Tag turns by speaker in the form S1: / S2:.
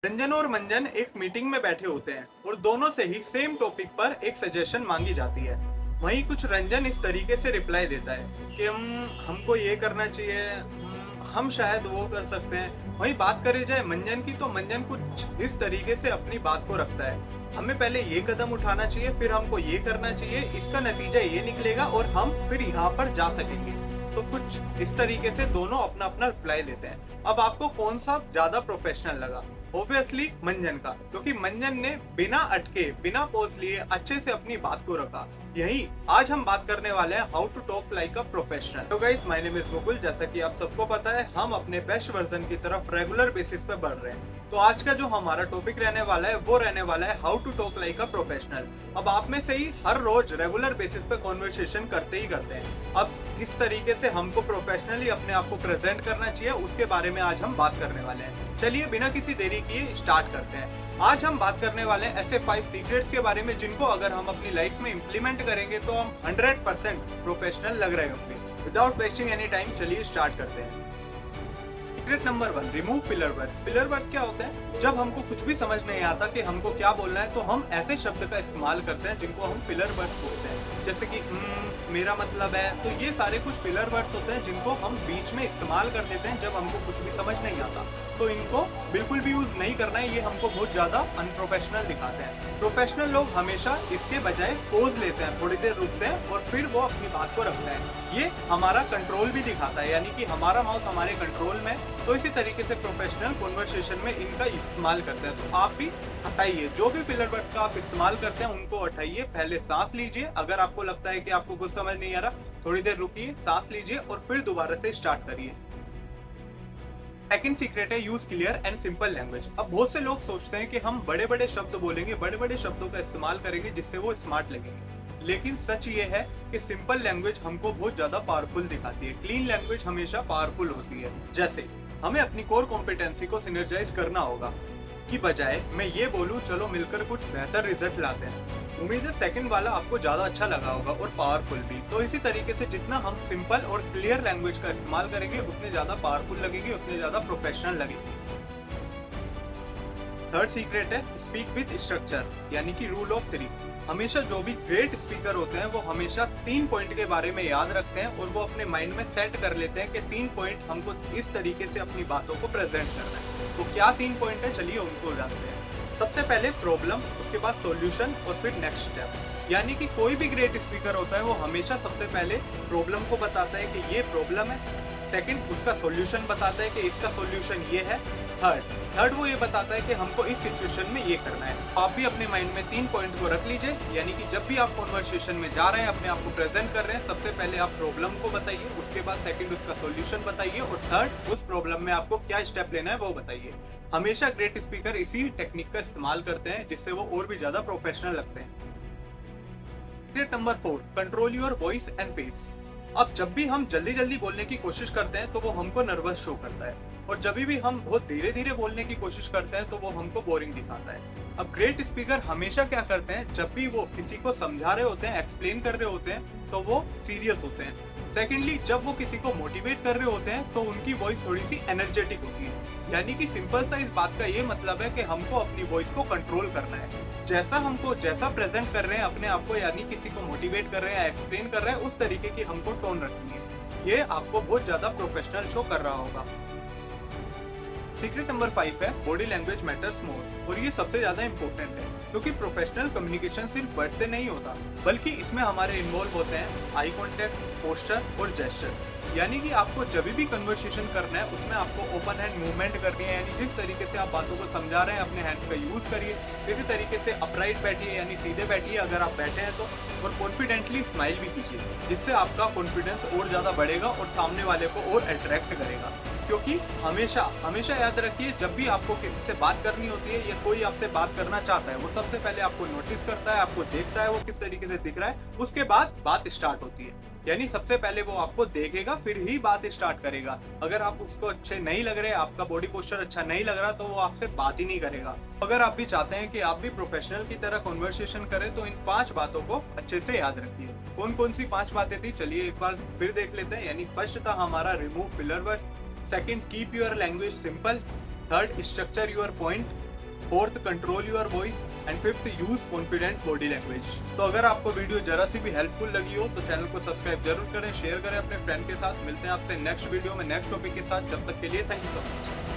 S1: रंजन और मंजन एक मीटिंग में बैठे होते हैं और दोनों से ही सेम टॉपिक पर एक सजेशन मांगी जाती है। वहीं कुछ रंजन इस तरीके से रिप्लाई देता है कि हमको ये करना चाहिए, हम शायद वो कर सकते हैं। वहीं बात करी जाए मंजन की, तो मंजन कुछ इस तरीके से अपनी बात को रखता है, हमें पहले ये कदम उठाना चाहिए, फिर हमको ये करना चाहिए, इसका नतीजा ये निकलेगा और हम फिर यहाँ पर जा सकेंगे। तो कुछ इस तरीके से दोनों अपना अपना रिप्लाई देते हैं। अब आपको कौन सा ज्यादा प्रोफेशनल लगा? ऑब्वियसली मंजन का, क्योंकि मंजन ने बिना अटके बिना पॉज लिए अच्छे से अपनी बात को रखा। यही आज हम बात करने वाले हैं, how to talk like a professional. तो guys, my name is Mukul. जैसा कि आप सबको पता है, हम अपने बेस्ट वर्जन की तरफ रेगुलर बेसिस पे बढ़ रहे हैं। तो आज का जो हमारा टॉपिक रहने वाला है वो रहने वाला है how to talk like a professional. अब आप में से ही हर रोज रेगुलर बेसिस पे कॉन्वर्सेशन करते ही करते हैं। अब किस तरीके से हमको प्रोफेशनली अपने आप को प्रेजेंट करना चाहिए, उसके बारे में आज हम बात करने वाले हैं। चलिए बिना किसी देरी किए स्टार्ट करते हैं। आज हम बात करने वाले हैं ऐसे 5 सीक्रेट्स के बारे में जिनको अगर हम अपनी लाइफ में इम्प्लीमेंट करेंगे तो हम 100% प्रोफेशनल लग रहे होंगे। विदाउट वेस्टिंग एनी टाइम चलिए स्टार्ट करते हैं। Secret number 1, remove filler words. Filler words क्या होते हैं? जब हमको कुछ भी समझ नहीं आता कि हमको क्या बोलना है, तो हम ऐसे शब्द का इस्तेमाल करते हैं जिनको हम फिलर वर्ड्स बोलते हैं। जैसे कि मेरा मतलब है, तो ये सारे कुछ फिलर वर्ड्स होते हैं जिनको हम बीच में इस्तेमाल कर देते हैं जब हमको कुछ भी समझ नहीं आता। तो इनको बिल्कुल भी यूज नहीं करना है, ये हमको बहुत ज्यादा अनप्रोफेशनल दिखाते हैं। प्रोफेशनल लोग हमेशा इसके बजाय पोज लेते हैं, थोड़ी देर रुकते हैं और फिर वो अपनी बात को रखते हैं। ये हमारा कंट्रोल भी दिखाता है, यानी कि हमारा माउथ हमारे कंट्रोल में। तो इसी तरीके से प्रोफेशनल कॉन्वर्सेशन में इनका इस्तेमाल करते हैं। तो आप भी हटाइए, जो भी फिलर वर्ड्स का आप इस्तेमाल करते हैं उनको हटाइए। पहले सांस लीजिए, अगर आपको लगता है कि आपको कुछ समझ नहीं आ रहा, थोड़ी देर रुकिए, सांस लीजिए और फिर दोबारा से स्टार्ट करिए। सेकंड सीक्रेट है, use clear and simple language. अब बहुत से लोग सोचते हैं कि हम बड़े बड़े शब्द बोलेंगे, बड़े बड़े शब्दों का इस्तेमाल करेंगे जिससे वो स्मार्ट लगेंगे। लेकिन सच ये है कि सिंपल लैंग्वेज हमको बहुत ज्यादा पावरफुल दिखाती है। क्लीन लैंग्वेज हमेशा पावरफुल होती है। जैसे हमें अपनी कोर कॉम्पिटेंसी को सिनर्जाइज करना होगा की बजाय मैं ये बोलूं चलो मिलकर कुछ बेहतर रिजल्ट लाते हैं। उम्मीद है सेकंड वाला आपको ज्यादा अच्छा लगा होगा और पावरफुल भी। तो इसी तरीके से जितना हम सिंपल और क्लियर लैंग्वेज का इस्तेमाल करेंगे उतने ज्यादा पावरफुल लगेगी, उतने ज्यादा प्रोफेशनल लगेगी। थर्ड सीक्रेट है, स्पीक विद स्ट्रक्चर, यानी कि रूल ऑफ 3। हमेशा जो भी ग्रेट स्पीकर होते हैं वो हमेशा 3 पॉइंट के बारे में याद रखते हैं और वो अपने माइंड में सेट कर लेते हैं कि 3 पॉइंट हमको इस तरीके से अपनी बातों को प्रेजेंट करना है। तो क्या 3 पॉइंट है, चलिए उनको जानते हैं। सबसे पहले प्रॉब्लम, उसके बाद सॉल्यूशन और फिर नेक्स्ट स्टेप। यानी कि कोई भी ग्रेट स्पीकर होता है वो हमेशा सबसे पहले प्रॉब्लम को बताता है कि ये प्रॉब्लम है। सेकंड, उसका सॉल्यूशन बताता है कि इसका सॉल्यूशन ये है। थर्ड वो ये बताता है कि हमको इस सिचुएशन में ये करना है। आप भी अपने माइंड में 3 पॉइंट को रख लीजिए, यानी कि जब भी आप कॉन्वर्सेशन में जा रहे हैं, अपने आप को प्रेजेंट कर रहे हैं, सबसे पहले आप प्रॉब्लम को बताइए, उसके बाद सेकंड उसका सॉल्यूशन बताइए और थर्ड उस प्रॉब्लम में आपको क्या स्टेप लेना है वो बताइए। हमेशा ग्रेट स्पीकर इसी टेक्निक का इस्तेमाल करते हैं जिससे वो और भी ज्यादा प्रोफेशनल लगते हैं। Secret number 4, control your voice and pace. अब जब भी हम जल्दी जल्दी बोलने की कोशिश करते हैं तो वो हमको नर्वस शो करता है, और जब भी हम बहुत धीरे धीरे बोलने की कोशिश करते हैं तो वो हमको बोरिंग दिखाता है। अब ग्रेट स्पीकर हमेशा क्या करते हैं, जब भी वो किसी को समझा रहे होते हैं, एक्सप्लेन कर रहे होते हैं, तो वो सीरियस होते हैं। सेकेंडली, जब वो किसी को मोटिवेट कर रहे होते हैं तो उनकी वॉइस थोड़ी सी एनर्जेटिक होती है। यानी कि सिंपल सा इस बात का ये मतलब है कि हमको अपनी वॉइस को कंट्रोल करना है। जैसा प्रेजेंट कर रहे हैं अपने आप को, यानी किसी को मोटिवेट कर रहे हैं, एक्सप्लेन कर रहे हैं, उस तरीके की हमको टोन रखनी है। ये आपको बहुत ज्यादा प्रोफेशनल शो कर रहा होगा। सीक्रेट नंबर 5 है, बॉडी लैंग्वेज मैटर्स मोर, और ये सबसे ज्यादा इंपॉर्टेंट है क्योंकि प्रोफेशनल कम्युनिकेशन सिर्फ वर्ड से नहीं होता, बल्कि इसमें हमारे इन्वॉल्व होते हैं आई कांटेक्ट, पोस्चर और जेस्चर। यानी कि आपको जब भी कन्वर्सेशन करना है उसमें आपको ओपन हैंड मूवमेंट करनी है, यानी जिस तरीके से आप बातों को समझा रहे हैं अपने हैंड्स का यूज करिए। इसी तरीके से अपराइट बैठिए, यानी सीधे बैठिए अगर आप बैठे हैं तो, और कॉन्फिडेंटली स्माइल भी कीजिए, जिससे आपका कॉन्फिडेंस और ज्यादा बढ़ेगा और सामने वाले को और अट्रैक्ट करेगा। क्योंकि हमेशा हमेशा याद रखिए, जब भी आपको किसी से बात करनी होती है या कोई आपसे बात करना चाहता है, वो सबसे पहले आपको नोटिस करता है, आपको देखता है वो किस तरीके से दिख रहा है, उसके बाद बात स्टार्ट होती है। यानी सबसे पहले वो आपको देखेगा फिर ही बात स्टार्ट करेगा। अगर आप उसको अच्छे नहीं लग रहे, आपका बॉडी पोस्चर अच्छा नहीं लग रहा, तो वो आपसे बात ही नहीं करेगा। अगर आप भी चाहते हैं कि आप भी प्रोफेशनल की तरह कॉन्वर्सेशन करें तो इन 5 बातों को अच्छे से याद रखिए। कौन कौन सी 5 बातें थी, चलिए एक बार फिर देख लेते हैं। यानी फर्स्ट था हमारा remove filler words, second keep your language simple, third structure your point, fourth, control your voice and fifth, use confident body language. तो अगर आपको वीडियो जरा सी भी हेल्पफुल लगी हो तो चैनल को सब्सक्राइब जरूर करें, शेयर करें अपने फ्रेंड के साथ। मिलते हैं आपसे नेक्स्ट वीडियो में नेक्स्ट टॉपिक के साथ, जब तक के लिए थैंक यू सो मच।